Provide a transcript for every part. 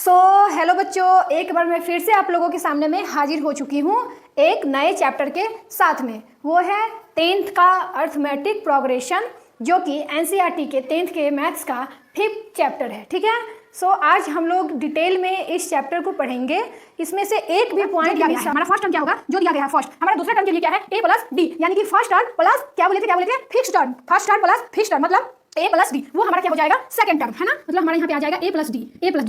Hello बच्चों, एक बार मैं फिर से आप लोगों के सामने में हाजिर हो चुकी हूँ एक नए चैप्टर के साथ में। वो है 10th का अर्थमेटिक प्रोग्रेशन, जो कि एनसीईआरटी के 10th के मैथ्स का 5th चैप्टर है। ठीक है। आज हम लोग डिटेल में इस चैप्टर को पढ़ेंगे। इसमें से एक भी पॉइंट दिया गया है। हमारा फर्स्ट टर्म क्या होगा जो दिया गया है फर्स्ट, हमारा दूसरा टर्म के लिए क्या है a प्लस डी, यानी कि फर्स्ट टर्म प्लस क्या बोले थे fix term, first term plus fix term मतलब a प्लस डी, वो हमारा क्या हो जाएगा सेकंड टर्म, है ना। मतलब हमारे यहाँ पे आ जाएगा a प्लस डी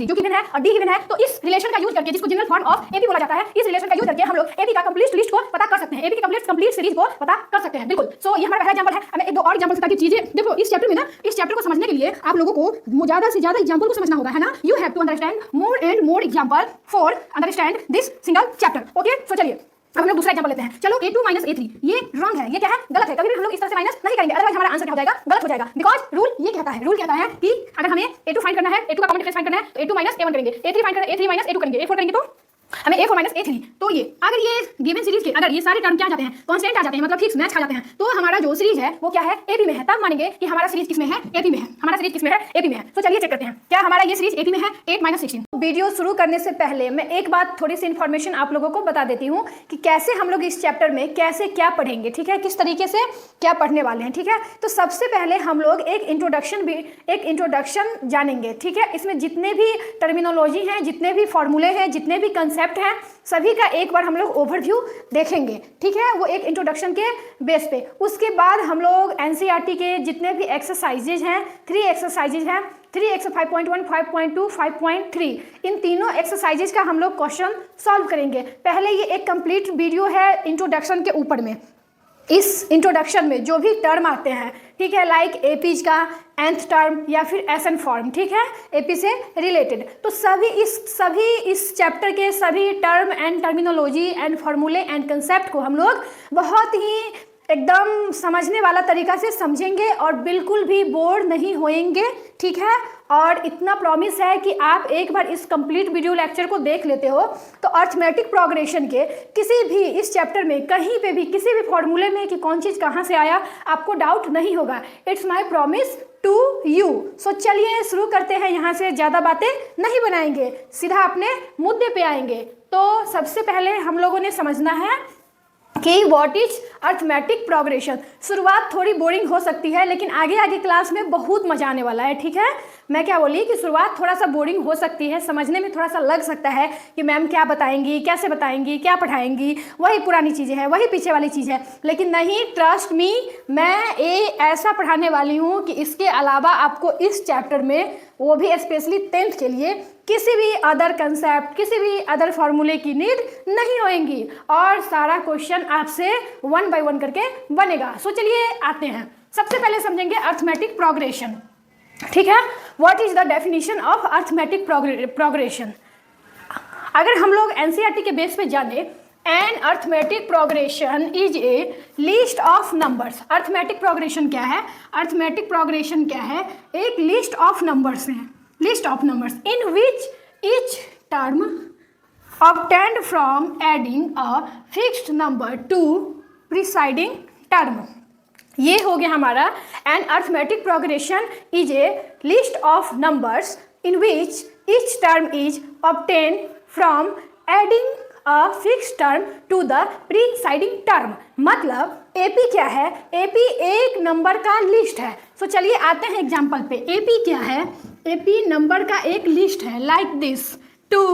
जो गिवन है और d गिवन है। तो इस रिलेशन का यूज करके, जिसको जनरल फॉर्म ऑफ एपी बोला जाता है, इस रिलेशन का यूज करके हम लोग एपी का कंप्लीट लिस्ट को पता कर सकते हैं, एपी की कंप्लीट सीरीज को पता कर सकते हैं। बिल्कुल। ये हमारा पहला एग्जांपल है। हमें एक दो और एग्जांपल ताकि चीजें देखो इस चैप्टर में ना, इस चैप्टर को समझने के लिए आप लोगों को ज्यादा से ज्यादा एग्जांपल को समझना होगा, है ना। You have to understand more and more example for understand this single chapter. Okay, चलिए अब हम लोग दूसरा एग्जांपल लेते हैं। चलो a2 माइनस a3, ये रॉन्ग है, ये क्या है, गलत है। कभी भी हम लोग इस तरह से माइनस नहीं करेंगे, अदरवाइज हमारा आंसर क्या हो जाएगा, गलत हो जाएगा। बिकॉज रूल कहता है कि अगर हमें a2 फाइंड करना है, a2 का कॉमन डिफरेंस फाइंड करना है, तो a2 माइनस a1 करेंगे, a3 फाइंड करना है, a3 माइनस a2 करेंगे, a4 करेंगे, तो हमें a4 माइनस a3। तो ये अगर ये गिवन सीरीज के अगर ये सारे टर्म क्या आ जाते हैं, कांस्टेंट आ जाते हैं, मतलब फिक्स मैच खा जाते हैं, तो हमारा जो सीरीज है वो क्या है, एपी में है। तब मानेंगे कि हमारा सीरीज किसमें है, एपी में है। हमारा सीरीज किसमें है, एपी में है। तो चलिए चेक करते हैं क्या हमारा ये सीरीज एपी में है, 8 माइनस 16। वीडियो शुरू करने से पहले मैं एक बात, थोड़ी सी इन्फॉर्मेशन आप लोगों को बता देती हूँ कि कैसे हम लोग इस चैप्टर में कैसे क्या पढ़ेंगे। ठीक है, किस तरीके से क्या पढ़ने वाले हैं। ठीक है, तो सबसे पहले हम लोग एक इंट्रोडक्शन जानेंगे। ठीक है, इसमें जितने भी टर्मिनोलॉजी हैं, जितने भी फॉर्मूले हैं, जितने भी कंसेप्ट हैं, सभी का एक बार हम लोग ओवरव्यू देखेंगे। ठीक है, वो एक इंट्रोडक्शन के बेस पे। उसके बाद हम लोग एनसीईआरटी के जितने भी एक्सरसाइजेज हैं, 3 एक्सरसाइजेज हैं, 3x 5.1, 5.2, 5.3, इन तीनों एक्सरसाइजेज का हम लोग क्वेश्चन सॉल्व करेंगे। पहले ये एक कंप्लीट वीडियो है इंट्रोडक्शन के ऊपर में। इस इंट्रोडक्शन में जो भी टर्म आते हैं, ठीक है, लाइक एपीज का nth टर्म या फिर एसन फॉर्म, ठीक है, एपी से रिलेटेड, तो सभी इस चैप्टर के सभी टर्म एंड टर्मिनोलॉजी एंड फॉर्मूले एंड कंसेप्ट को हम लोग बहुत ही एकदम समझने वाला तरीका से समझेंगे और बिल्कुल भी बोर नहीं होएंगे। ठीक है, और इतना प्रॉमिस है कि आप एक बार इस कंप्लीट वीडियो लेक्चर को देख लेते हो तो अर्थमेटिक प्रोग्रेशन के किसी भी इस चैप्टर में कहीं पे भी किसी भी फॉर्मूले में कि कौन चीज़ कहाँ से आया आपको डाउट नहीं होगा। It's my promise to you. चलिए शुरू करते हैं। यहाँ से ज़्यादा बातें नहीं बनाएंगे, सीधा अपने मुद्दे पे आएंगे। तो सबसे पहले हम लोगों ने समझना है कि व्हाट इज अर्थमेटिक प्रोग्रेशन। शुरुआत थोड़ी बोरिंग हो सकती है, लेकिन आगे आगे क्लास में बहुत मजा आने वाला है। ठीक है, मैं क्या बोली कि शुरुआत थोड़ा सा बोरिंग हो सकती है, समझने में थोड़ा सा लग सकता है कि मैम क्या बताएंगी, कैसे बताएंगी, क्या पढ़ाएंगी, वही पुरानी चीज़ें हैं, वही पीछे वाली चीज़ है। लेकिन नहीं, ट्रस्ट मी, मैं ये ऐसा पढ़ाने वाली हूँ कि इसके अलावा आपको इस चैप्टर में, वो भी स्पेशली 10th के लिए, किसी भी अदर कंसेप्ट, किसी भी अदर फॉर्मूले की नीड नहीं होएगी और सारा क्वेश्चन आपसे 1 बाय 1 करके बनेगा। चलिए आते हैं। सबसे पहले समझेंगे अर्थमेटिक प्रोग्रेशन। ठीक है, what is the definition of arithmetic progression. अगर हम लोग एनसीईआरटी के बेस पे जाने, an arithmetic progression is a list of numbers. Arithmetic progression क्या है, अर्थमेटिक प्रोग्रेशन क्या है, एक लिस्ट ऑफ नंबर्स हैं, list of numbers in which each term obtained from adding a fixed number to preceding term। ये हो गया हमारा an arithmetic progression is a list of numbers in which each term is obtained from adding a fixed term to the preceding term। मतलब AP क्या है, AP एक number का list है। चलिए आते हैं एग्जाम्पल पे। एपी क्या है, एपी नंबर का एक लिस्ट है, लाइक दिस 2,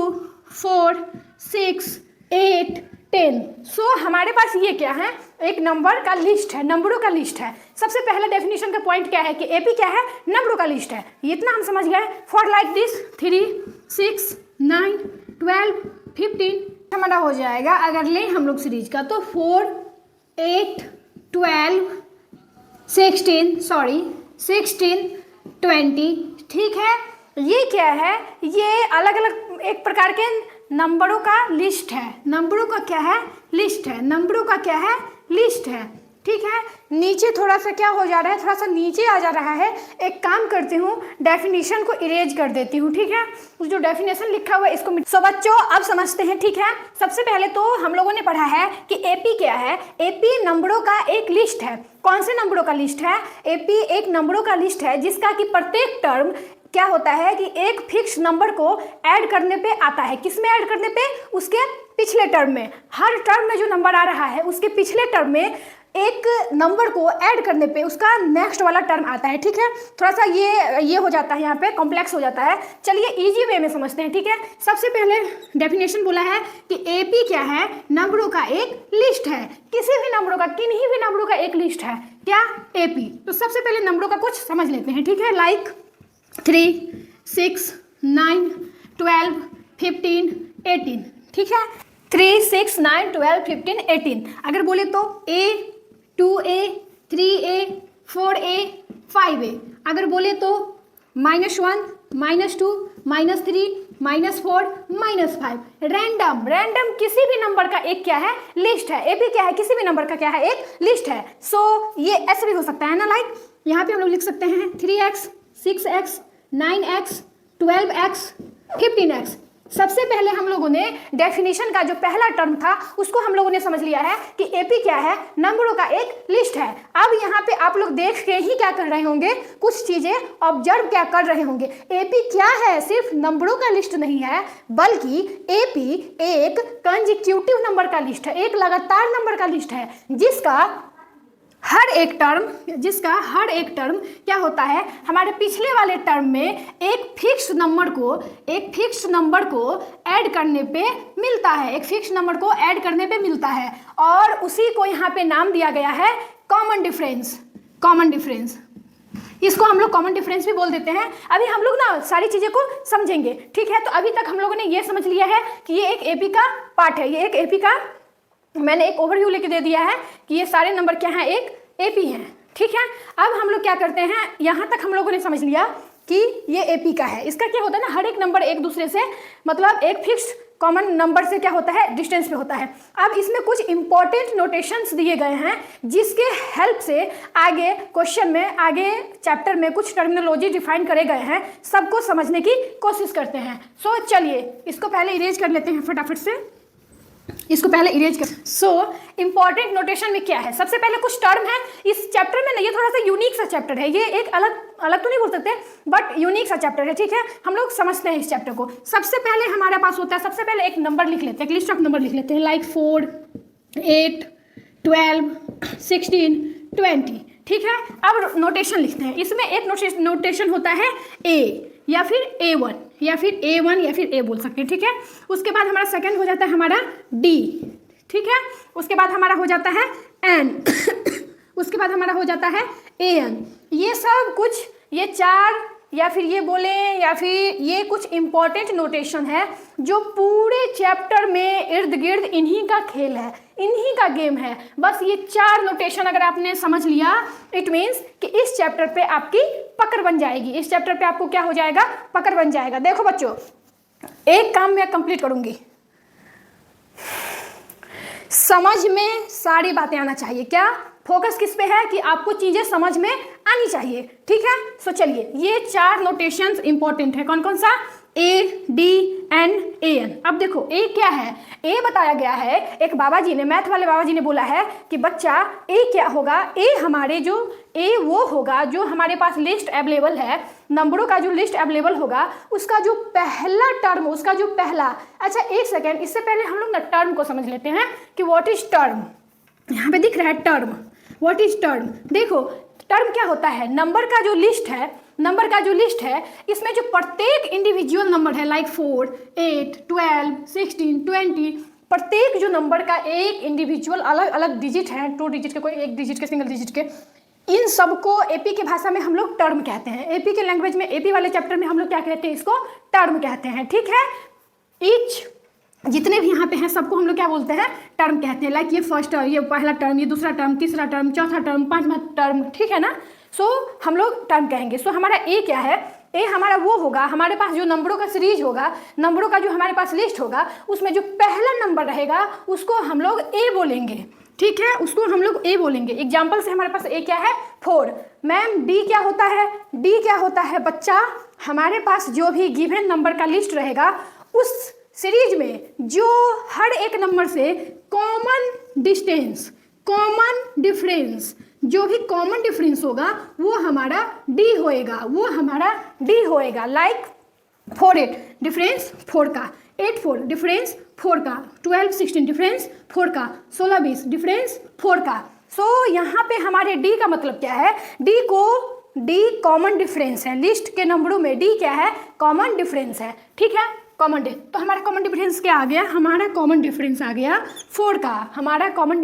4, 6, 8, 10। हमारे पास ये क्या है, एक नंबर का लिस्ट है, नंबरों का लिस्ट है। सबसे पहला डेफिनेशन का पॉइंट क्या है कि एपी क्या है, नंबरों का लिस्ट है। इतना हम समझ गए। फॉर लाइक दिस 3, 6, 9, 12, 15 हमारा हो जाएगा। अगर ले हम लोग सीरीज का तो 4, 8, 12, 16, 20। ठीक है, ये क्या है, ये अलग अलग एक प्रकार के नंबरों का लिस्ट है। नंबरों का क्या है, लिस्ट है। नंबरों का क्या है, लिस्ट है। ठीक है, नीचे थोड़ा सा क्या हो जा रहा है, थोड़ा सा नीचे आ जा रहा है। एक काम करती हूँ, डेफिनेशन को इरेज कर देती हूँ। ठीक है, उस जो डेफिनेशन लिखा हुआ है इसको बच्चों अब समझते हैं। ठीक है, सबसे पहले तो हम लोगों ने पढ़ा है कि एपी क्या है। एपी नंबरों का एक लिस्ट है। कौन से नंबरों का लिस्ट है, एपी एक नंबरों का लिस्ट है जिसका कि प्रत्येक टर्म क्या होता है कि एक फिक्स नंबर को ऐड करने पे आता है। किस में ऐड करने पे? उसके पिछले टर्म में। हर टर्म में जो नंबर आ रहा है उसके पिछले टर्म में एक नंबर को ऐड करने पे उसका नेक्स्ट वाला टर्म आता है। ठीक है, थोड़ा सा ये हो जाता है, यहाँ पे कॉम्प्लेक्स हो जाता है। चलिए इजी वे में समझते हैं। ठीक है, सबसे पहले डेफिनेशन बोला है कि एपी क्या है? नंबरों का एक लिस्ट है। किसी भी नंबरों का, किन्हीं भी नंबरों का एक लिस्ट है क्या? एपी। तो सबसे पहले नंबरों का कुछ समझ लेते हैं। ठीक है, लाइक 3, 6, 9, 12, 15, 18। ठीक है, 3, 6, 9, 12, 15, 18। अगर बोले तो A, 2A, 3A, 4A, 5A। अगर बोले तो -1, -2, -3, -4, -5। रैंडम किसी भी नंबर का एक क्या है? लिस्ट है। एपी क्या है? किसी भी नंबर का क्या है? एक लिस्ट है। सो ये ऐसे भी हो सकता है ना, लाइक यहाँ पे हम लोग लिख सकते हैं 3x, 6x, 9x, 12x, 15x। सबसे पहले हम लोगों ने डेफिनेशन का जो पहला टर्म था उसको हम लोगों ने समझ लिया है कि एपी क्या है? नंबरों का एक लिस्ट है। अब यहाँ पे आप लोग देख के ही क्या कर रहे होंगे? कुछ चीजें ऑब्जर्व क्या कर रहे होंगे। एपी क्या है? सिर्फ नंबरों का लिस्ट नहीं है, बल्कि एपी एक कंसेक्यूटिव नंबर का लिस्ट है, एक लगातार नंबर का लिस्ट है, जिसका हर एक टर्म क्या होता है? हमारे पिछले वाले टर्म में एक फिक्स नंबर को ऐड करने पे मिलता है, एक फिक्स नंबर को ऐड करने पे मिलता है, और उसी को यहाँ पे नाम दिया गया है कॉमन डिफरेंस। इसको हम लोग कॉमन डिफरेंस भी बोल देते हैं। अभी हम लोग ना सारी चीजें को समझेंगे। ठीक है, तो अभी तक हम लोगों ने ये समझ लिया है कि ये एक एपी का पार्ट है, ये एक एपी का मैंने एक ओवरव्यू लेके दे दिया है कि ये सारे नंबर क्या हैं? एक एपी हैं। ठीक है, अब हम लोग क्या करते हैं? यहाँ तक हम लोगों ने समझ लिया कि ये एपी का है। इसका क्या होता है ना, हर एक नंबर एक दूसरे से, मतलब एक फिक्स कॉमन नंबर से क्या होता है? डिस्टेंस पे होता है। अब इसमें कुछ इंपॉर्टेंट नोटेशंस दिए गए हैं, जिसके हेल्प से आगे क्वेश्चन में, आगे चैप्टर में कुछ टर्मिनोलॉजी डिफाइन करे गए हैं, सबको समझने की कोशिश करते हैं। सो चलिए इसको पहले इरेज कर लेते हैं फटाफट से, इसको पहले इरेज कर। सो इंपॉर्टेंट नोटेशन में क्या है? सबसे पहले कुछ टर्म है इस चैप्टर में ना, ये थोड़ा सा यूनिक सा चैप्टर है, ये एक अलग तो नहीं बोल सकते, बट यूनिक सा चैप्टर है। ठीक है, हम लोग समझते हैं इस चैप्टर को। सबसे पहले हमारे पास होता है, सबसे पहले एक नंबर लिख लेते हैं, एक लिस्ट ऑफ नंबर लिख लेते हैं, लाइक 4, 8, 12, 16, 20। ठीक है, अब नोटेशन लिखते हैं। इसमें एक नोटेशन होता है ए या फिर A1 या फिर A1 या फिर A बोल सकते हैं। ठीक है, उसके बाद हमारा सेकंड हो जाता है हमारा D। ठीक है, उसके बाद हमारा हो जाता है N उसके बाद हमारा हो जाता है AN। ये सब कुछ, ये 4 या फिर ये बोले या फिर ये कुछ इंपॉर्टेंट नोटेशन है जो पूरे चैप्टर में इर्द गिर्द इन्हीं का खेल है, इन्हीं का गेम है। बस ये 4 नोटेशन अगर आपने समझ लिया, इट मीन्स कि इस चैप्टर पे आपकी पकड़ बन जाएगी। इस चैप्टर पे आपको क्या हो जाएगा? पकड़ बन जाएगा। देखो बच्चों, एक काम मैं कंप्लीट करूंगी, समझ में सारी बातें आना चाहिए। क्या फोकस किस पे है? कि आपको चीजें समझ में आनी चाहिए। ठीक है, सो चलिए ये 4 नोटेशंस इंपॉर्टेंट है। कौन कौन सा? ए, डी, एन, ए एन। अब देखो ए क्या है? ए बताया गया है, एक बाबा जी ने, मैथ वाले बाबा जी ने बोला है कि बच्चा ए क्या होगा? ए हमारे जो ए वो होगा जो हमारे पास लिस्ट अवेलेबल है, नंबरों का जो लिस्ट अवेलेबल होगा, उसका जो पहला टर्म, उसका जो पहला, अच्छा एक सेकेंड, इससे पहले हम लोग ना टर्म को समझ लेते हैं कि व्हाट इज टर्म। यहाँ पे दिख रहा है टर्म, व्हाट इज टर्म। देखो टर्म क्या होता है? नंबर का जो लिस्ट है, इसमें जो प्रत्येक इंडिविजुअल नंबर है, लाइक 4, 8, 12, 16, 20, प्रत्येक जो नंबर का एक इंडिविजुअल अलग अलग डिजिट है, 2 डिजिट के, कोई 1 डिजिट के, सिंगल डिजिट के, इन सबको एपी की भाषा में हम लोग टर्म कहते हैं। एपी के लैंग्वेज में, एपी वाले चैप्टर में हम लोग क्या कहते हैं? इसको टर्म कहते हैं। ठीक है, ईच जितने भी यहाँ पे हैं सबको हम लोग क्या बोलते हैं? टर्म कहते हैं। लाइक ये फर्स्ट टर्म, ये पहला टर्म, ये दूसरा टर्म, तीसरा टर्म, चौथा टर्म, 5वां टर्म। ठीक है ना, सो हम लोग टर्म कहेंगे। सो हमारा ए क्या है? ए हमारा वो होगा, हमारे पास जो नंबरों का सीरीज होगा, नंबरों का जो हमारे पास लिस्ट होगा, उसमें जो पहला नंबर रहेगा उसको हम लोग ए बोलेंगे। ठीक है, उसको हम लोग ए बोलेंगे। एग्जाम्पल से हमारे पास ए क्या है? 4। मैम डी क्या होता है? डी क्या होता है बच्चा? हमारे पास जो भी गिवन नंबर का लिस्ट रहेगा, उस सीरीज में जो हर एक नंबर से कॉमन कॉमन डिफरेंस, जो भी कॉमन डिफरेंस होगा वो हमारा डी होएगा, वो हमारा डी होएगा। लाइक 4 8 डिफरेंस 4 का, 8 4 डिफरेंस 4 का, 12 16 डिफरेंस 4 का, 16 20 डिफरेंस 4 का। सो यहाँ पे हमारे डी का मतलब क्या है, डी कॉमन डिफरेंस है, लिस्ट के नंबरों में डी क्या है, कॉमन डिफरेंस है, ठीक है, कॉमन डिफरेंस। तो हमारा कॉमन डिफरेंस क्या आ गया, हमारा कॉमन डिफरेंस आ गया 4 का, हमारा कॉमन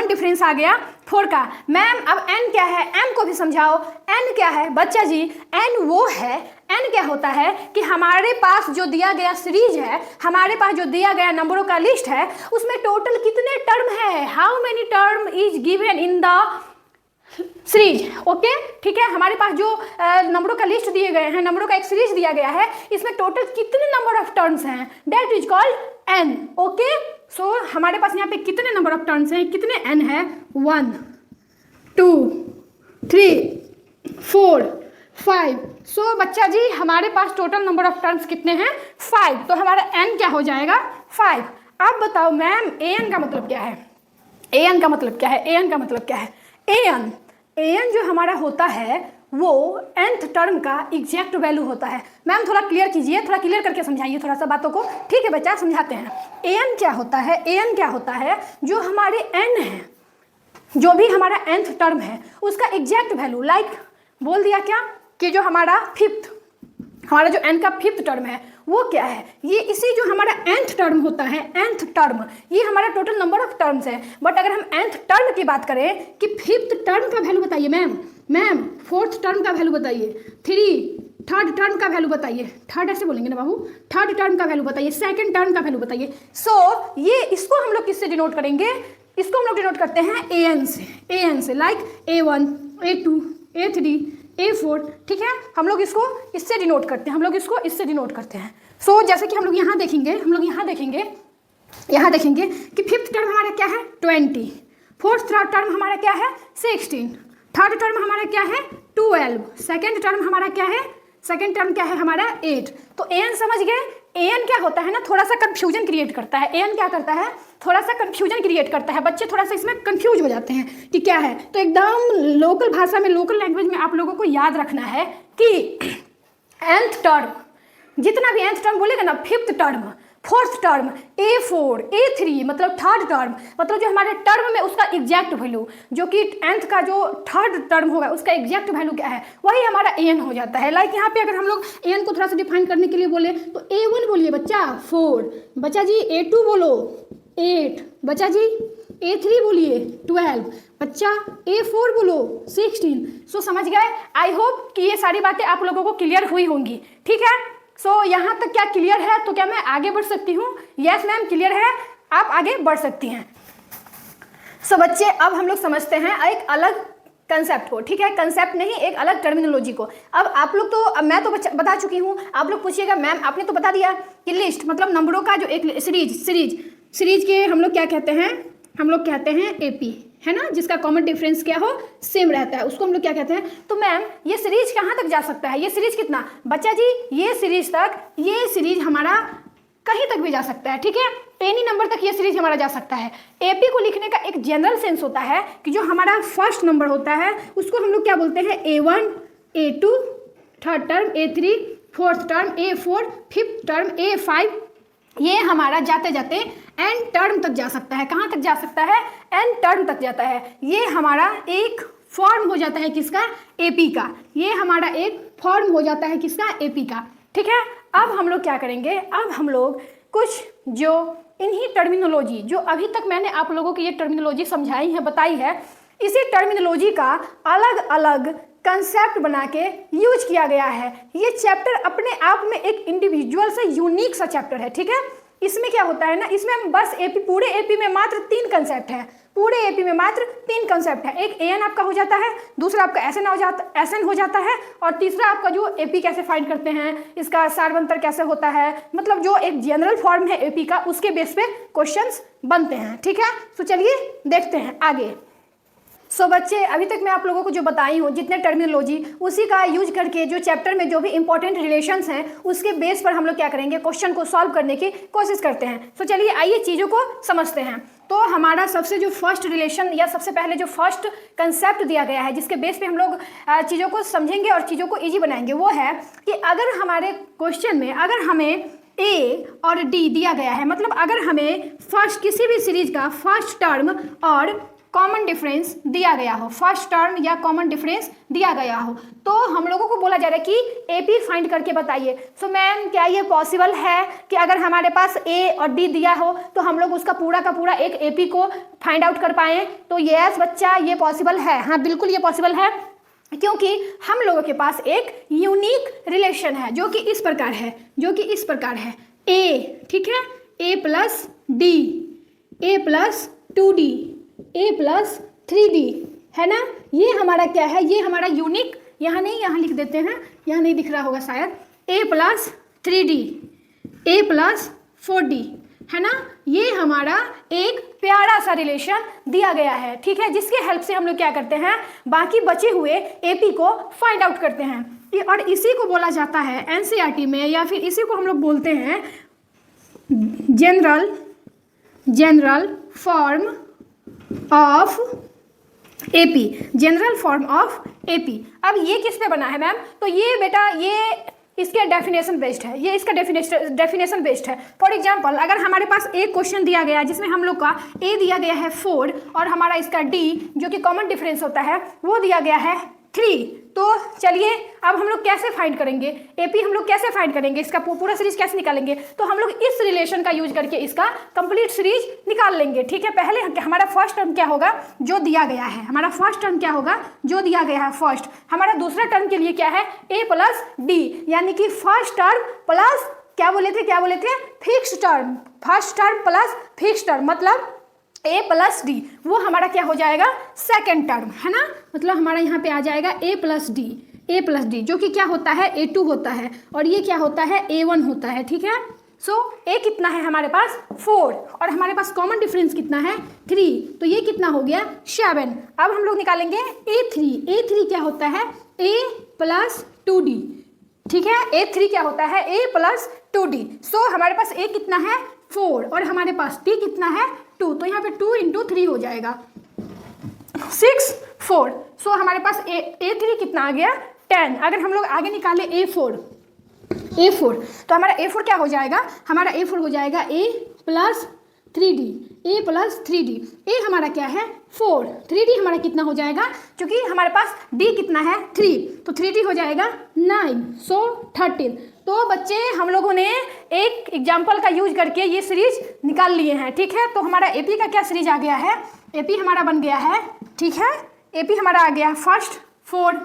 डिफरेंस आ गया 4 का। मैम अब n क्या है, m को भी समझाओ, n क्या है बच्चा जी, n वो है, n क्या होता है कि हमारे पास जो दिया गया सीरीज है, हमारे पास जो दिया गया नंबरों का लिस्ट है, उसमें टोटल कितने टर्म है, how many term is given in the series. Okay ठीक है, हमारे पास जो नंबरों का लिस्ट दिए गए हैं, नंबरों का एक सीरीज दिया गया है, इसमें टोटल कितने नंबर ऑफ टर्म्स हैं, that is called n। Okay so हमारे पास यहाँ पे कितने नंबर ऑफ टर्म्स हैं, कितने n है, 1 2 3 4 5। सो बच्चा जी हमारे पास टोटल नंबर ऑफ टर्म्स कितने हैं, 5, तो हमारा n क्या हो जाएगा 5। अब बताओ मैम an का मतलब क्या है, an का मतलब क्या है, an का मतलब क्या है, an जो हमारा होता है वो nth टर्म का एग्जैक्ट वैल्यू होता है। मैम थोड़ा क्लियर कीजिए, थोड़ा क्लियर करके समझाइए थोड़ा सा बातों को, ठीक है बच्चा समझाते हैं। an क्या होता है, an क्या होता है, जो हमारे n है, जो भी हमारा nth टर्म है उसका एग्जैक्ट वैल्यू, लाइक बोल दिया क्या कि जो हमारा हमारा जो n का 5th टर्म है वो क्या है, ये इसी जो हमारा nth टर्म होता है, nth टर्म ये हमारा टोटल नंबर ऑफ टर्म्स है। बट अगर हम nth टर्म की बात करें कि 5th टर्म का वैल्यू बताइए मैम 4th टर्म का वैल्यू बताइए, 3rd टर्म का वैल्यू बताइए, 3rd ऐसे बोलेंगे ना बाबू, 3rd टर्म का वैल्यू बताइए, 2nd टर्म का वैल्यू बताइए। सो ये इसको हम लोग किससे डिनोट करेंगे, इसको हम लोग डिनोट करते हैं an से, like A1 A2 A3 A4, ठीक है, हम लोग इसको इससे डिनोट करते हैं, सो जैसे कि हम लोग यहाँ देखेंगे कि 5th टर्म हमारा क्या है 20, 4th टर्म हमारा क्या है 16, 3rd टर्म हमारा क्या है 12, 2nd टर्म हमारा क्या है, 2nd टर्म क्या है हमारा 8। तो an समझ गए, an क्या होता है ना, थोड़ा सा कंफ्यूजन क्रिएट करता है, an क्या करता है, थोड़ा सा कंफ्यूजन क्रिएट करता है, बच्चे थोड़ा सा इसमें कंफ्यूज हो जाते हैं कि क्या है। तो एकदम लोकल भाषा में, लोकल लैंग्वेज में आप लोगों को याद रखना है कि nth टर्म, जितना भी nth टर्म बोलेगा ना, 5th term, 4th term, A4 A3 मतलब 3rd टर्म, मतलब जो हमारे टर्म में उसका एग्जैक्ट वैल्यू, जो कि nth का जो 3rd टर्म होगा उसका एग्जैक्ट वैल्यू क्या है, वही हमारा an हो जाता है। लाइक यहाँ पे अगर हम लोग an को थोड़ा सा डिफाइन करने के लिए बोले तो A1 बोलिए बच्चा 4, बच्चा जी A2 बोलो 8, बच्चा जी A3 बोलिए 12, बच्चा A4 बोलो 16। सो समझ गए, आई होप कि ये सारी बातें आप लोगों को क्लियर हुई होंगी, ठीक है। सो यहाँ तक क्या क्लियर है, तो क्या मैं आगे बढ़ सकती हूँ, यस मैम क्लियर है, आप आगे बढ़ सकती हैं। सो बच्चे अब हम लोग समझते हैं एक अलग कंसेप्ट को, ठीक है, कंसेप्ट नहीं एक अलग टर्मिनोलॉजी को। अब आप लोग तो, अब मैं तो बता चुकी हूँ, आप लोग पूछिएगा मैम आपने तो बता दिया कि लिस्ट मतलब नंबरों का जो एक सीरीज के हम लोग क्या कहते हैं, हम लोग कहते हैं एपी, है ना, जिसका कॉमन डिफरेंस क्या हो सेम रहता है, उसको हम लोग क्या कहते हैं। तो मैम ये सीरीज कहाँ तक जा सकता है, ये सीरीज कितना, बच्चा जी ये सीरीज हमारा कहीं तक भी जा सकता है, ठीक है, एनी नंबर तक ये सीरीज हमारा जा सकता है। एपी को लिखने का एक जनरल सेंस होता है कि जो हमारा फर्स्ट नंबर होता है उसको हम लोग क्या बोलते हैं, A1 A2 3rd term A3 4th term A4 5th term A5, ये हमारा जाते जाते n टर्म तक जा सकता है। कहाँ तक जा सकता है, n टर्म तक जाता है। ये हमारा एक फॉर्म हो जाता है किसका, एपी का, ये हमारा एक फॉर्म हो जाता है किसका, एपी का, ठीक है। अब हम लोग क्या करेंगे, अब हम लोग कुछ जो इन्हीं टर्मिनोलॉजी, जो अभी तक मैंने आप लोगों को ये टर्मिनोलॉजी समझाई है, बताई है, इसी टर्मिनोलॉजी का अलग अलग कंसेप्ट बना के यूज किया गया है। ये चैप्टर अपने आप में एक इंडिविजुअल से यूनिक सा चैप्टर है, ठीक है। इसमें क्या होता है ना, इसमें हम बस एपी, पूरे एपी में मात्र 3 कंसेप्ट है, पूरे एपी में मात्र 3 कंसेप्ट है। एक एन आपका हो जाता है, दूसरा आपका एसएन हो जाता है, और तीसरा आपका जो एपी कैसे फाइंड करते हैं, इसका सार्वंतर कैसे होता है, मतलब जो एक जनरल फॉर्म है एपी का, उसके बेस पे क्वेश्चंस बनते हैं, ठीक है। तो चलिए देखते हैं आगे। सो बच्चे अभी तक मैं आप लोगों को जो बताई हूँ, जितने टर्मिनोलॉजी, उसी का यूज करके जो चैप्टर में जो भी इंपॉर्टेंट रिलेशंस हैं उसके बेस पर हम लोग क्या करेंगे, क्वेश्चन को सॉल्व करने की कोशिश करते हैं। सो चलिए आइए चीज़ों को समझते हैं। तो हमारा सबसे जो फर्स्ट रिलेशन या सबसे पहले जो फर्स्ट कंसेप्ट दिया गया है जिसके बेस पे हम लोग चीज़ों को समझेंगे और चीज़ों को ईजी बनाएंगे, वो है कि अगर हमारे क्वेश्चन में अगर हमें ए और डी दिया गया है, मतलब अगर हमें फर्स्ट किसी भी सीरीज का फर्स्ट टर्म और कॉमन डिफरेंस दिया गया हो, फर्स्ट टर्म या कॉमन डिफरेंस दिया गया हो, तो हम लोगों को बोला जा रहा है कि एपी फाइंड करके बताइए। सो मैम क्या ये पॉसिबल है कि अगर हमारे पास ए और डी दिया हो तो हम लोग उसका पूरा का पूरा एक एपी को फाइंड आउट कर पाएँ? तो यस बच्चा, ये पॉसिबल है। हाँ बिल्कुल ये पॉसिबल है, क्योंकि हम लोगों के पास एक यूनिक रिलेशन है जो कि इस प्रकार है, ए, ठीक है, ए प्लस डी, ए प्लस 2d, ए प्लस 3d, है ना। ये हमारा क्या है, ये हमारा यूनिक, यहाँ नहीं, यहाँ लिख देते हैं, यहाँ नहीं दिख रहा होगा शायद, ए प्लस 3d, ए प्लस 4d, है ना। ये हमारा एक प्यारा सा रिलेशन दिया गया है, ठीक है, जिसके हेल्प से हम लोग क्या करते हैं, बाकी बचे हुए एपी को फाइंड आउट करते हैं। और इसी को बोला जाता है एनसीईआरटी में, या फिर इसी को हम लोग बोलते हैं general form of AP, general form of AP. अब ये किस पे बना है मैम? तो ये बेटा ये इसके डेफिनेशन बेस्ड है, ये इसका डेफिनेशन बेस्ड है। फॉर एग्जांपल अगर हमारे पास एक क्वेश्चन दिया गया है जिसमें हम लोग का ए दिया गया है 4 और हमारा इसका डी जो कि कॉमन डिफरेंस होता है वो दिया गया है 3, तो चलिए अब हम लोग कैसे फाइंड करेंगे एपी, हम लोग कैसे फाइंड करेंगे, इसका पूरा सीरीज कैसे निकालेंगे? तो हम लोग इस रिलेशन का यूज करके इसका कंप्लीट सीरीज निकाल लेंगे, ठीक है। पहले हमारा फर्स्ट टर्म क्या होगा, जो दिया गया है, हमारा फर्स्ट टर्म क्या होगा, जो दिया गया है फर्स्ट। हमारा दूसरा टर्म के लिए क्या है, ए प्लस डी, यानी कि फर्स्ट टर्म प्लस क्या बोले थे fix term, first term plus fix term, मतलब ए प्लस डी, वो हमारा क्या हो जाएगा, सेकेंड टर्म, है ना। मतलब हमारा यहाँ पे आ जाएगा ए प्लस डी, जो कि क्या होता है, A2 होता है, और ये क्या होता है, A1 होता है, ठीक है। सो ए कितना है हमारे पास, 4, और हमारे पास कॉमन डिफरेंस कितना है, 3, तो ये कितना हो गया, 7। अब हम लोग निकालेंगे A3 क्या होता है, A प्लस 2D, ठीक है। A3 क्या होता है, A प्लस 2D। सो हमारे पास A कितना है, 4, और हमारे पास D कितना है, 2, तो यहाँ पे 2 × 3 हो जाएगा 6, 4। सो हमारे पास A3 कितना आ गया, 10। अगर हम लोग आगे निकाले A4, तो हमारा A4 क्या हो जाएगा, हमारा A4 हो जाएगा A प्लस 3D, A हमारा क्या है 4, 3D हमारा कितना हो जाएगा, क्योंकि हमारे पास D कितना है 3, तो 3D हो जाएगा 9, सो 13। तो बच्चे हम लोगों ने एक एग्जाम्पल का यूज करके ये सीरीज निकाल लिए हैं, ठीक है। तो हमारा एपी का क्या सीरीज आ गया है, एपी हमारा बन गया है, ठीक है, एपी हमारा आ गया फर्स्ट 4,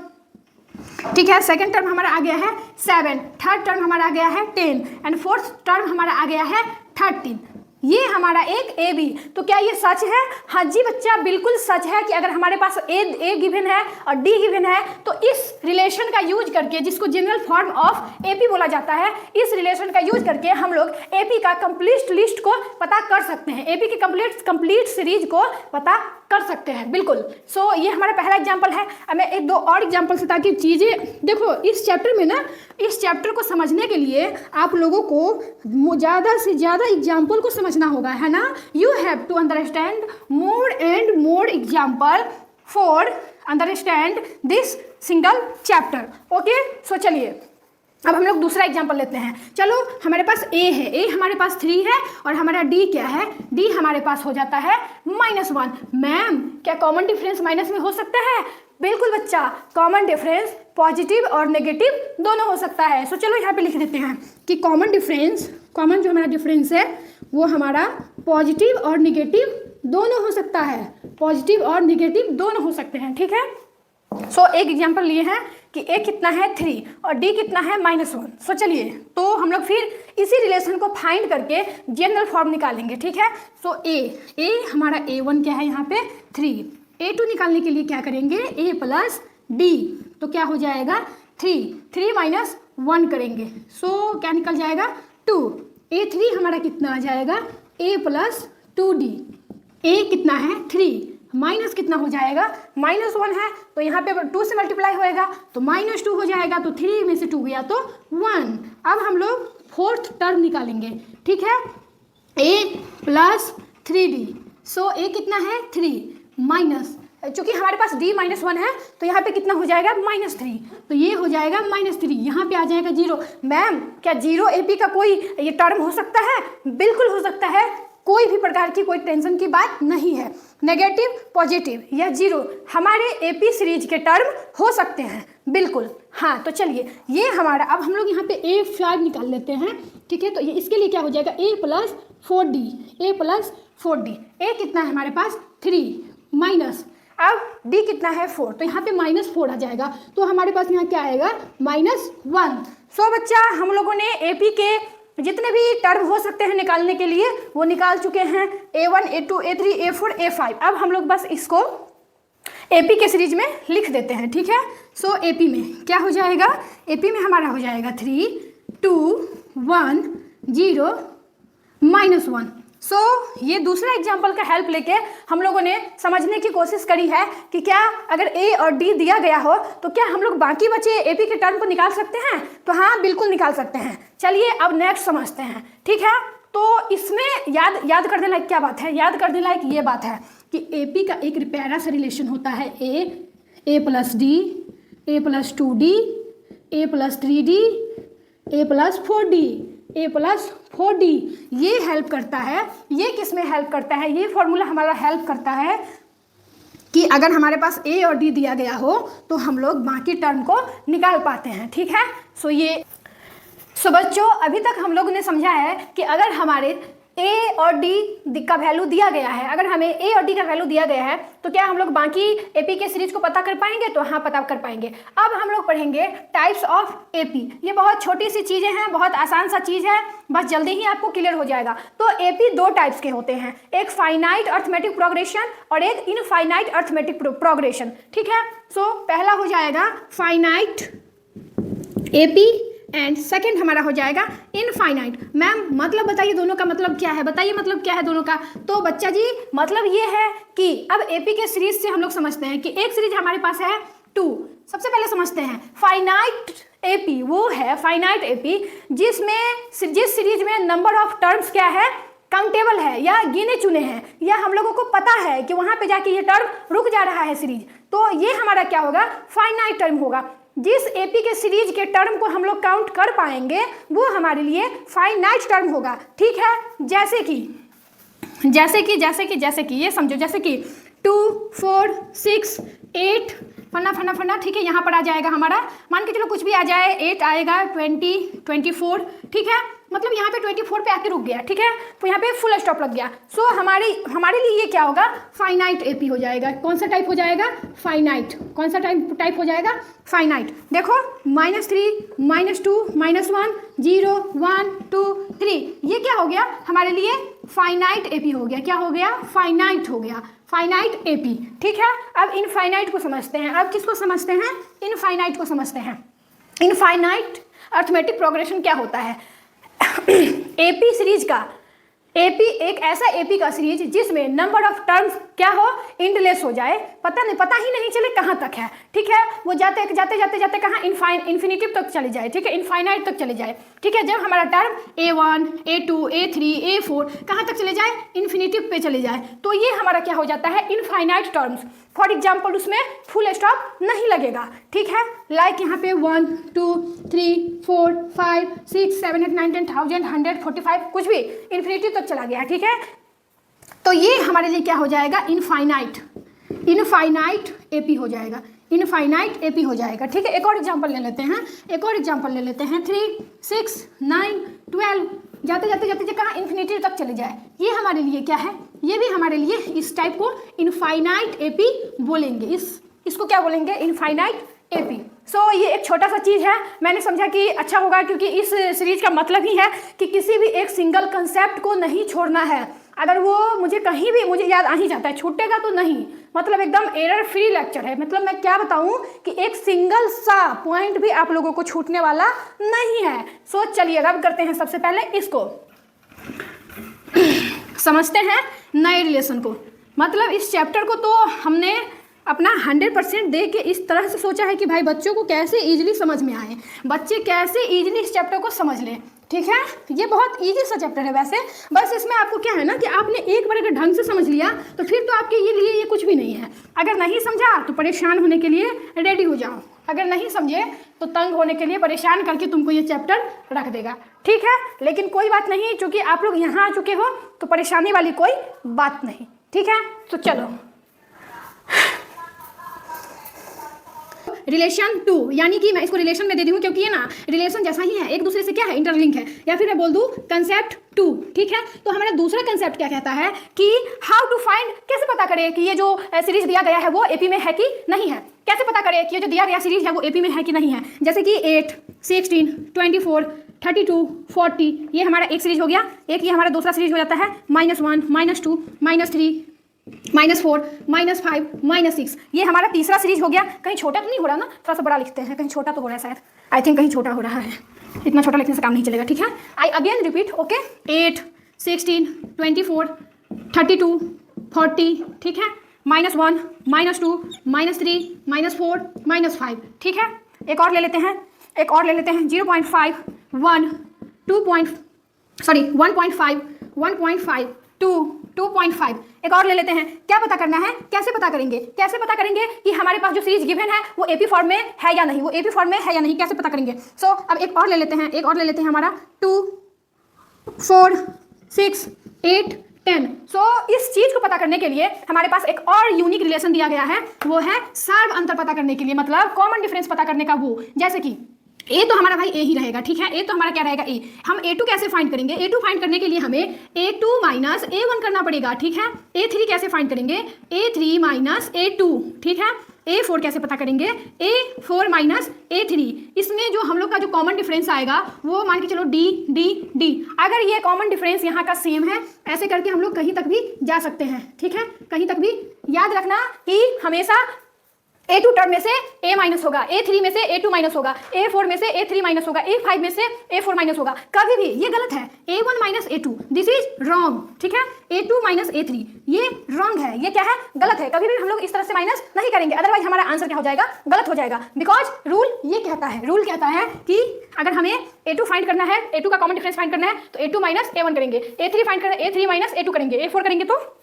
ठीक है, सेकंड टर्म हमारा आ गया है 7, थर्ड टर्म हमारा आ गया है 10 एंड फोर्थ टर्म हमारा आ गया है 13। ये हमारा एक ए बी। तो क्या ये सच है? हाँ जी बच्चा, बिल्कुल सच है कि अगर हमारे पास ए गिवन है और डी गिवन है तो इस रिलेशन का यूज करके, जिसको जनरल फॉर्म ऑफ एपी बोला जाता है, इस रिलेशन का यूज करके हम लोग एपी का कंप्लीट लिस्ट को पता कर सकते हैं, एपी की कंप्लीट सीरीज को पता कर सकते हैं, बिल्कुल। सो ये हमारा पहला एग्जाम्पल है। अब मैं एक दो और एग्जाम्पल से, ताकि चीज़ें देखो इस चैप्टर में ना, इस चैप्टर को समझने के लिए आप लोगों को ज़्यादा से ज़्यादा एग्जाम्पल को समझना होगा, है ना। You have to understand more and more example for understand this single chapter. Okay, so चलिए अब हम लोग दूसरा एग्जाम्पल लेते हैं। चलो, हमारे पास ए है, ए हमारे पास 3 है और हमारा डी क्या है, डी हमारे पास हो जाता है -1। मैम क्या कॉमन डिफरेंस माइनस में हो सकता है? बिल्कुल बच्चा, कॉमन डिफरेंस पॉजिटिव और नेगेटिव दोनों हो सकता है। सो चलो यहाँ पे लिख देते हैं कि कॉमन जो हमारा डिफरेंस है वो हमारा पॉजिटिव और निगेटिव दोनों हो सकता है, पॉजिटिव और निगेटिव दोनों हो सकते हैं, ठीक है। सो एक एग्जाम्पल लिए हैं कि ए कितना है 3 और डी कितना है -1। सो चलिए तो हम लोग फिर इसी रिलेशन को फाइंड करके जनरल फॉर्म निकालेंगे, ठीक है। सो ए हमारा A1 क्या है यहाँ पे 3, A2 निकालने के लिए क्या करेंगे, A प्लस डी, तो क्या हो जाएगा 3 माइनस 1 करेंगे, सो क्या निकल जाएगा 2। A3 हमारा कितना आ जाएगा, A प्लस 2D, A कितना है 3 माइनस कितना हो जाएगा -1 है, तो यहाँ पे 2 से मल्टीप्लाई होएगा तो -2 हो जाएगा, तो 3 में से 2 गया तो 1। अब हम लोग फोर्थ टर्म निकालेंगे, ठीक है। A प्लस 3D, सो ए कितना है 3 माइनस, चूंकि हमारे पास d-1 है तो यहाँ पे कितना हो जाएगा -3, तो ये हो जाएगा -3, यहाँ पे आ जाएगा 0। मैम क्या 0 AP का कोई ये टर्म हो सकता है? बिल्कुल हो सकता है, कोई भी प्रकार की कोई टेंशन की बात नहीं है। नेगेटिव, पॉजिटिव या 0 हमारे AP सीरीज के टर्म हो सकते हैं, बिल्कुल। हाँ तो चलिए ये हमारा, अब हम लोग यहाँ पे A5 निकाल लेते हैं, ठीक है। तो ये इसके लिए क्या हो जाएगा A + 4D, A + 4D। A कितना है हमारे पास 3 माइनस, अब D कितना है 4, तो यहाँ पे -4 आ जाएगा, तो हमारे पास यहाँ क्या आएगा -1। सो बच्चा हम लोगों ने AP के जितने भी टर्म हो सकते हैं निकालने के लिए वो निकाल चुके हैं, A1, A2, A3, A4, A5। अब हम लोग बस इसको AP के सीरीज में लिख देते हैं, ठीक है। सो AP में क्या हो जाएगा, AP में हमारा हो जाएगा 3, 2, 1, 0, -1। सो ये दूसरा एग्जाम्पल का हेल्प लेके हम लोगों ने समझने की कोशिश करी है कि क्या अगर A और D दिया गया हो तो क्या हम लोग बाकी बचे AP के टर्म को निकाल सकते हैं? तो हाँ बिल्कुल निकाल सकते हैं। चलिए अब नेक्स्ट समझते हैं, ठीक है। तो इसमें याद करने लायक क्या बात है? याद करने लायक ये बात है कि AP का एक प्यारा सा रिलेशन होता है A + D, A + 2D, A + 3D, A + 4D, A + 4D। ये हेल्प करता है, ये किस में हेल्प करता है? ये फॉर्मूला हमारा हेल्प करता है कि अगर हमारे पास A और D दिया गया हो तो हम लोग बाकी टर्म को निकाल पाते हैं, ठीक है। सो बच्चों अभी तक हम लोगों ने समझा है कि अगर हमारे A और D का वैल्यू दिया गया है, अगर हमें A और D का वैल्यू दिया गया है तो क्या हम लोग बाकी AP के सीरीज को पता कर पाएंगे? तो हाँ पता कर पाएंगे। अब हम लोग पढ़ेंगे टाइप्स ऑफ AP। ये बहुत छोटी सी चीज़ें हैं, बहुत आसान सा चीज़ है, बस जल्दी ही आपको क्लियर हो जाएगा। तो AP 2 टाइप्स के होते हैं, एक फाइनाइट अर्थमेटिक प्रोग्रेशन और एक इनफाइनाइट अर्थमेटिक प्रोग्रेशन, ठीक है। सो पहला हो जाएगा फाइनाइट AP एंड सेकेंड हमारा हो जाएगा इनफाइनाइट। मैम मतलब बताइए दोनों का मतलब क्या है? बताइए मतलब क्या है दोनों का? तो बच्चा जी मतलब ये है कि अब AP के सीरीज से हम लोग समझते हैं कि एक सीरीज हमारे पास है 2। सबसे पहले समझते हैं फाइनाइट AP, वो है फाइनाइट AP जिस सीरीज में नंबर ऑफ टर्म्स क्या है, काउंटेबल है या गिने चुने हैं, या हम लोगों को पता है कि वहां पे जाके ये टर्म रुक जा रहा है सीरीज, तो ये हमारा क्या होगा, फाइनाइट टर्म होगा। जिस AP के सीरीज के टर्म को हम लोग काउंट कर पाएंगे वो हमारे लिए फाइनाइट टर्म होगा, ठीक है। जैसे कि ये समझो, जैसे कि 2, 4, 6, 8 फना, ठीक है। यहाँ पर आ जाएगा हमारा, मान के चलो कुछ भी आ जाए, 8 आएगा, 20, 24, ठीक है। मतलब यहाँ पे 24 पे आके रुक गया, ठीक है, तो यहाँ पे फुल स्टॉप लग गया। सो हमारे लिए ये क्या होगा, फाइनाइट AP हो जाएगा। कौन सा टाइप हो जाएगा, फाइनाइट। कौन सा टाइप हो जाएगा, फाइनाइट। देखो -3, -2, -1, 0, 1, 2, 3, ये क्या हो गया हमारे लिए, फाइनाइट AP हो गया। क्या हो गया, फाइनाइट हो गया, फाइनाइट AP, ठीक है। अब इनफाइनाइट को समझते हैं। अब किसको समझते हैं, इनफाइनाइट को समझते हैं। इनफाइनाइट अर्थमेटिक प्रोग्रेशन क्या होता है, AP सीरीज का, AP एक ऐसा AP का सीरीज जिसमें नंबर ऑफ टर्म्स क्या हो, एंडलेस हो जाए, पता ही नहीं चले कहाँ तक है, ठीक है। वो जाते कहाँ, इन्फिनिटिव तक चले जाए, ठीक है, इनफाइनाइट तक चले जाए, ठीक है। जब हमारा term A1, A2, A3, A4 कहाँ तक चले जाए, इन्फिनिटिव पे चले जाए, तो ये हमारा क्या हो जाता है, इनफाइनाइट टर्म्स। फॉर एग्जाम्पल उसमें फुल स्टॉप नहीं लगेगा, ठीक है। लाइक यहाँ पे 1, 2, 3, 4, 5, 6, 7, 8, 9, 10, 1000, 100, 45 कुछ भी इन्फिनिटी तक चला गया, ठीक है। तो ये हमारे लिए क्या हो जाएगा, इनफाइनाइट AP हो जाएगा, इनफाइनाइट AP हो जाएगा, ठीक है। एक और एग्जाम्पल ले लेते हैं, 3, 6, 9, 12 जाते कहाँ, इन्फिनिटी तक चले जाए। ये हमारे लिए क्या है, ये भी हमारे लिए इस टाइप को इनफाइनाइट AP बोलेंगे। इसको क्या बोलेंगे, इनफाइनाइट AP। सो ये एक छोटा सा चीज़ है, मैंने समझा कि अच्छा होगा, क्योंकि इस सीरीज का मतलब ही है कि किसी भी एक सिंगल कंसेप्ट को नहीं छोड़ना है। अगर वो मुझे कहीं भी मुझे याद आ ही जाता है, छूटेगा तो नहीं, मतलब एकदम एरर फ्री लेक्चर है। मतलब मैं क्या बताऊं कि एक सिंगल सा पॉइंट भी आप लोगों को छूटने वाला नहीं है। सो चलिए रब करते हैं, सबसे पहले इसको समझते हैं नए रिलेशन को। मतलब इस चैप्टर को तो हमने अपना 100% दे के इस तरह से सोचा है कि भाई बच्चों को कैसे ईजिली समझ में आए, बच्चे कैसे ईजिली इस चैप्टर को समझ लें, ठीक है, ये बहुत इजी सा चैप्टर है वैसे, बस इसमें आपको क्या है ना कि आपने एक बार अगर ढंग से समझ लिया तो फिर तो आपके लिए ये कुछ भी नहीं है। अगर नहीं समझा तो परेशान होने के लिए रेडी हो जाओ, अगर नहीं समझे तो तंग होने के लिए परेशान करके तुमको ये चैप्टर रख देगा। ठीक है, लेकिन कोई बात नहीं, चूँकि आप लोग यहाँ आ चुके हो तो परेशानी वाली कोई बात नहीं। ठीक है, तो चलो रिलेशन 2, यानी कि मैं इसको रिलेशन में दे दी हूँ क्योंकि ये ना रिलेशन जैसा ही है, एक दूसरे से क्या है, इंटरलिंक है, या फिर मैं बोल दूँ कंसेप्ट 2। ठीक है, तो हमारा दूसरा कंसेप्ट क्या कहता है कि हाउ टू फाइंड, कैसे पता करें कि ये जो सीरीज दिया गया है वो एपी में है कि नहीं है, कैसे पता करें कि ये जो दिया गया सीरीज है वो एपी में है कि नहीं है। जैसे कि 8, 16, 24, 32, 40 ये हमारा एक सीरीज हो गया, एक ये हमारा दूसरा सीरीज हो जाता है -1, -2, -3, -4, -5, -6 ये हमारा तीसरा सीरीज हो गया। कहीं छोटा तो नहीं हो रहा ना, थोड़ा सा बड़ा लिखते हैं, कहीं छोटा तो हो रहा है शायद, आई थिंक कहीं छोटा हो रहा है, इतना छोटा लिखने से काम नहीं चलेगा। ठीक है, आई अगेन रिपीट, ओके, 8, 16, 24, 32, 40, ठीक है, -1, -2, -3, -4, -5। ठीक है, एक और ले लेते हैं 0.5, 1, 1.5, 1.5, 2, 2.5 एक और ले लेते हैं। क्या पता करना है, कैसे पता करेंगे कि हमारे पास जो सीरीज गिवन है वो एपी फॉर्म में है या नहीं, वो एपी फॉर्म में है या नहीं, कैसे पता करेंगे। सो अब एक और ले लेते हैं हमारा 2, 4, 6, 8, 10। सो इस चीज को पता करने के लिए हमारे पास एक और यूनिक रिलेशन दिया गया है, वो है सार्व अंतर पता करने के लिए, मतलब कॉमन डिफरेंस पता करने का वो। जैसे कि ए तो हमारा भाई ए ही रहेगा। ठीक है, ए तो हमारा क्या रहेगा, ए। हम A2 कैसे फाइंड करेंगे, A2 फाइंड करने के लिए हमें A2 माइनस A1 करना पड़ेगा। ठीक है, A3 कैसे फाइंड करेंगे, A3 माइनस A2। ठीक है, A4 कैसे पता करेंगे, A4 माइनस A3। इसमें जो हम लोग का जो कॉमन डिफरेंस आएगा वो मान के चलो D D D। अगर ये कॉमन डिफरेंस यहाँ का सेम है, ऐसे करके हम लोग कहीं तक भी जा सकते हैं। ठीक है, कहीं तक भी याद रखना कि हमेशा A2 टर्म में से A माइनस होगा, A3 में से A2 माइनस होगा, A4 में से A3 माइनस होगा, A5 में से A4 माइनस होगा। कभी भी ये गलत है, A1 minus A2, this is wrong. ठीक है, A2 माइनस A3 ये रॉन्ग है, ये क्या है, गलत है। कभी भी हम लोग इस तरह से माइनस नहीं करेंगे, अदरवाइज हमारा आंसर क्या हो जाएगा, गलत हो जाएगा। बिकॉज रूल ये कहता है कि अगर हमें A2 फाइंड करना है, A2 का कॉमन डिफरेंस फाइंड करना है तो A2 माइनस A1 करेंगे, A3 फाइंड करना है A3 माइनस A2 करेंगे, A4 करेंगे तो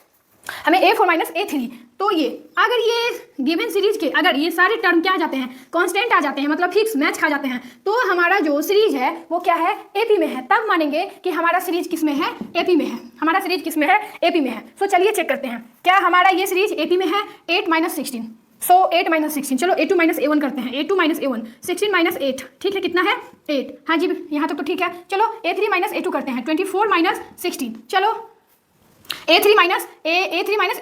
हमें A4 माइनस A3। तो ये अगर ये गिवन सीरीज के अगर ये सारे टर्म क्या आ जाते हैं, कांस्टेंट आ जाते हैं, मतलब फिक्स मैच खा जाते हैं, तो हमारा जो सीरीज है वो क्या है, एपी में है। तब मानेंगे कि हमारा सीरीज किस में है, एपी में है। हमारा सीरीज किस में है, एपी में है। तो चलिए चेक करते हैं क्या हमारा ये सीरीज एपी में है। 8 माइनस 16, सो 8 माइनस 16, चलो A2 माइनस A1 करते हैं। A2 माइनस A1, 16 माइनस 8, ठीक है, कितना है 8। हाँ जी, यहाँ तक तो ठीक है। चलो A3 माइनस A2 करते हैं, 24 माइनस 16, चलो A3 माइनस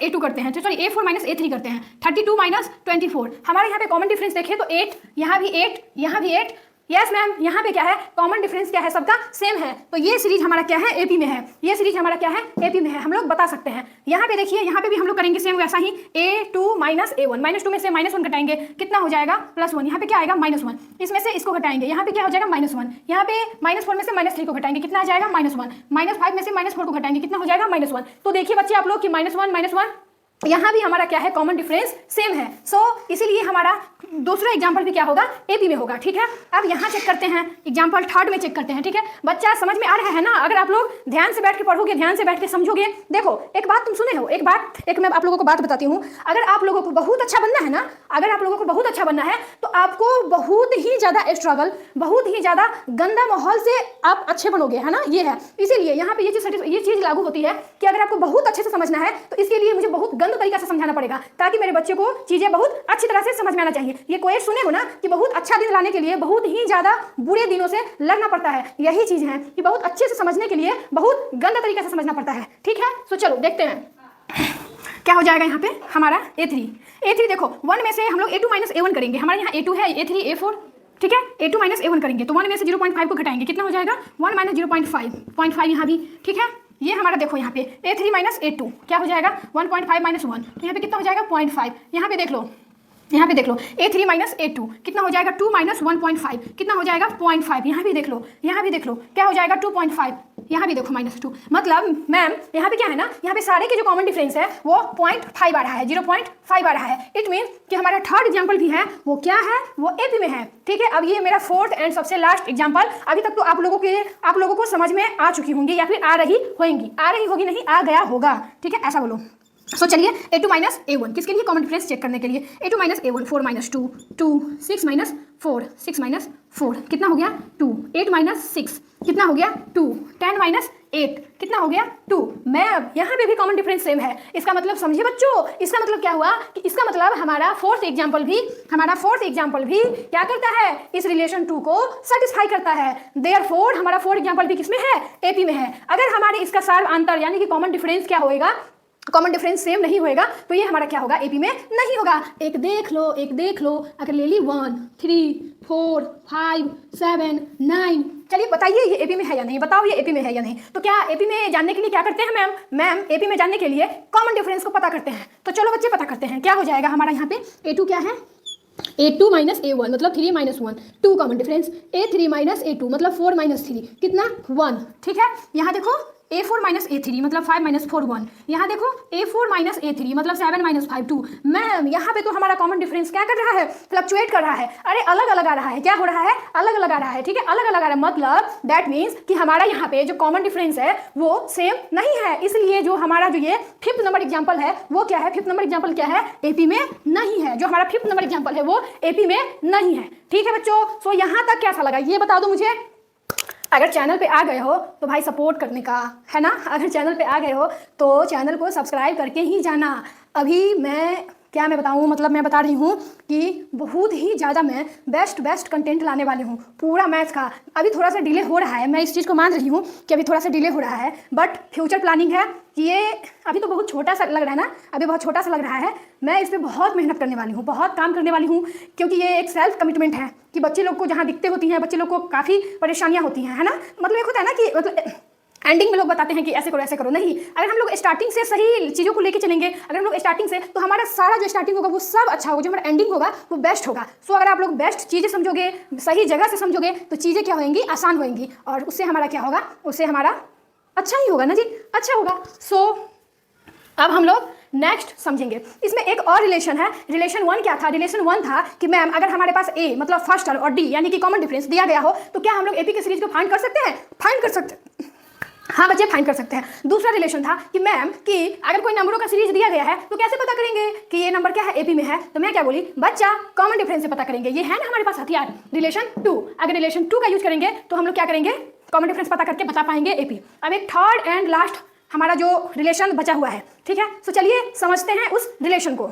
A2 करते हैं, सॉरी A4 माइनस A3 करते हैं, 32 माइनस 24। हमारे यहाँ पे कॉमन डिफरेंस देखें तो 8, यहाँ भी 8, यहाँ भी 8। यस मैम, यहाँ पे क्या है, कॉमन डिफरेंस क्या है, सबका सेम है। तो ये सीरीज हमारा क्या है, एपी में है। ये सीरीज हमारा क्या है, एपी में है, हम लोग बता सकते हैं। यहाँ पे देखिए, यहाँ पे भी हम लोग करेंगे सेम वैसा ही। A2 माइनस A1, -2 में से -1 घटाएंगे, कितना हो जाएगा, +1। यहाँ पे क्या आएगा, -1, इसमें से इसको घटाएंगे, यहाँ पे क्या हो जाएगा, -1। यहाँ पे -4 में से -3 को घटाएंगे, कितना आ जाएगा, -1। -5 में से -4 को घटाएंगे, कितना हो जाएगा, -1। तो देखिए बच्चे आप लोग कि -1 यहाँ भी हमारा क्या है, कॉमन डिफरेंस सेम है। सो इसीलिए हमारा दूसरा एग्जाम्पल भी क्या होगा, एपी में होगा। ठीक है, अब यहाँ चेक करते हैं, एग्जाम्पल 3 में चेक करते हैं। ठीक है बच्चा, समझ में आ रहा है ना, अगर आप लोग ध्यान से बैठ के पढ़ोगे, ध्यान से बैठ के समझोगे। देखो एक बात तुम सुने हो, एक मैं आप लोगों को बात बताती हूँ। अगर आप लोगों को बहुत अच्छा बनना है ना, अगर आप लोगों को बहुत अच्छा बनना है तो आपको बहुत ही ज़्यादा स्ट्रगल, बहुत ही ज़्यादा गंदा माहौल से आप अच्छे बनोगे, है ना, ये है। इसीलिए यहाँ पे ये चीज़ लागू होती है कि अगर आपको बहुत अच्छे से समझना है तो इसके लिए मुझे बहुत गंदा तरीका से समझाना पड़ेगा, ताकि मेरे बच्चे को चीज़ें बहुत अच्छी तरह से समझ में आना चाहिए। ये कोई सुने हो ना कि बहुत अच्छा दिन लाने के लिए बहुत ही ज़्यादा बुरे दिनों से लड़ना पड़ता है। यही चीज़ है कि बहुत अच्छे से समझने के लिए बहुत गंदा तरीके से समझना पड़ता है। ठीक है, तो चलो देखते हैं क्या हो जाएगा यहाँ पे हमारा A3 देखो, 1 में से हम लोग A2 माइनस A1 करेंगे। हमारे यहाँ A2 है, A3, A4, ठीक है। A2 माइनस A1 करेंगे तो 1 में से 0.5 को घटाएंगे, कितना हो जाएगा, 1 माइनस 0.5 यहाँ भी। ठीक है, ये हमारा देखो यहाँ पे A3 माइनस A2 क्या हो जाएगा, 1.5 माइनस 1, तो यहाँ पे कितना हो जाएगा, 0.5। यहाँ पे देख लो यहाँ पे देख लो A3 माइनस A2 कितना हो जाएगा 2 माइनस 1.5 कितना हो जाएगा 0.5। यहाँ भी देख लो, यहाँ भी देख लो क्या हो जाएगा 2.5। यहाँ भी देखो -2। मतलब मैम यहाँ पे क्या है ना, यहाँ पे सारे के जो कॉमन डिफरेंस है वो 0.5 आ रहा है, 0.5 आ रहा है। इट मीन कि हमारा थर्ड एग्जाम्पल भी है वो क्या है, वो AP में है। ठीक है, अब ये मेरा फोर्थ एंड सबसे लास्ट एग्जाम्पल। अभी तक तो आप लोगों को समझ में आ चुकी होंगी या फिर आ रही होगी नहीं, आ गया होगा। ठीक है, ऐसा बोलो। सो चलिए A2 माइनस A1 किसके लिए, कॉमन डिफरेंस चेक करने के लिए। A2 minus A1 4 minus 2 2 6 minus 4 6 minus 4 कितना हो गया 2 8 माइनस 6 कितना हो गया 2 10 माइनस 8 कितना हो गया 2। मैम यहाँ पे भी कॉमन डिफरेंस सेम है। इसका मतलब समझिए बच्चों, इसका मतलब क्या हुआ कि इसका मतलब हमारा फोर्थ एग्जाम्पल भी क्या करता है, इस रिलेशन 2 को सेटिस्फाई करता है। देयरफॉर हमारा फोर्थ एग्जाम्पल भी किसमें है, AP में है। अगर हमारे इसका सार अंतर यानी कि कॉमन डिफरेंस क्या होएगा, कॉमन डिफरेंस सेम नहीं होएगा तो ये हमारा क्या होगा, AP में नहीं होगा। एक देख लो अगर ले ली 1 3 4 5 7 9। चलिए बताइए ये AP में है या नहीं, बताओ ये AP में है या नहीं। तो क्या AP में जानने के लिए क्या करते हैं मैम AP में जानने के लिए कॉमन डिफरेंस को पता करते हैं। तो चलो बच्चे पता करते हैं क्या हो जाएगा हमारा यहाँ पे। A2 क्या है, A2 माइनस A1 मतलब 3 minus 1 2 common difference. A3 minus A2 मतलब 4 माइनस 3 कितना 1। ठीक है, यहाँ देखो A4 माइनस A3 मतलब 5 माइनस 4 1। यहाँ देखो A4 माइनस A3 मतलब 7 माइनस 5 2। मैम यहाँ पे तो हमारा कॉमन डिफरेंस क्या कर रहा है, फ्लक्चुएट कर रहा है। अरे अलग अलग आ रहा है, क्या हो रहा है, अलग अलग आ रहा है। ठीक है, अलग अलग आ रहा है मतलब दैट मीन्स कि हमारा यहाँ पे जो कॉमन डिफरेंस है वो सेम नहीं है। इसलिए जो हमारा जो ये फिफ्थ नंबर एग्जाम्पल है वो क्या है, फिफ्थ नंबर एग्जाम्पल क्या है, AP में नहीं है। जो हमारा फिफ्थ नंबर एग्जाम्पल है वो AP में नहीं है। ठीक है बच्चों, सो यहाँ तक कैसा लगा ये बता दो मुझे। अगर चैनल पे आ गए हो तो भाई सपोर्ट करने का है ना, अगर चैनल पे आ गए हो तो चैनल को सब्सक्राइब करके ही जाना। अभी मैं बताऊँ, मतलब मैं बता रही हूँ कि बहुत ही ज़्यादा मैं बेस्ट कंटेंट लाने वाली हूँ पूरा मैथ्स का। अभी थोड़ा सा डिले हो रहा है, मैं इस चीज़ को मान रही हूँ कि अभी थोड़ा सा डिले हो रहा है, बट फ्यूचर प्लानिंग है कि ये अभी तो बहुत छोटा सा लग रहा है ना, अभी बहुत छोटा सा लग रहा है। मैं इस पर बहुत मेहनत करने वाली हूँ, बहुत काम करने वाली हूँ, क्योंकि ये एक सेल्फ कमिटमेंट है कि बच्चे लोग को जहाँ दिक्कतें होती हैं, बच्चे लोग को काफ़ी परेशानियाँ होती हैं, है ना। मतलब एक होता है ना कि मतलब एंडिंग में लोग बताते हैं कि ऐसे करो नहीं। अगर हम लोग स्टार्टिंग से सही चीज़ों को लेके चलेंगे, अगर हम लोग स्टार्टिंग से, तो हमारा सारा जो स्टार्टिंग होगा वो सब अच्छा होगा, जो हमारा एंडिंग होगा वो बेस्ट होगा। सो अगर आप लोग बेस्ट चीज़ें समझोगे, सही जगह से समझोगे तो चीज़ें क्या होंगी, आसान होंगी, और उससे हमारा क्या होगा, उससे हमारा अच्छा ही होगा ना जी, अच्छा होगा। सो अब हम लोग नेक्स्ट समझेंगे। इसमें एक और रिलेशन है। रिलेशन 1 क्या था, रिलेशन 1 था कि मैम अगर हमारे पास A मतलब फर्स्ट टर्म और D यानी कि कॉमन डिफरेंस दिया गया हो तो क्या हम लोग AP के सीरीज को फाइंड कर सकते हैं, फाइंड कर सकते हैं। हाँ बच्चे फाइंड कर सकते हैं। दूसरा रिलेशन था कि मैम कि अगर कोई नंबरों का सीरीज दिया गया है तो कैसे पता करेंगे कि ये नंबर क्या है, AP में है। तो मैं क्या बोली बच्चा, कॉमन डिफरेंस से पता करेंगे। ये है ना हमारे पास हथियार रिलेशन 2। अगर रिलेशन 2 का यूज करेंगे तो हम लोग क्या करेंगे, कॉमन डिफरेंस पता करके बता पाएंगे AP। अब एक थर्ड एंड लास्ट हमारा जो रिलेशन बचा हुआ है, ठीक है। तो चलिए समझते हैं उस रिलेशन को।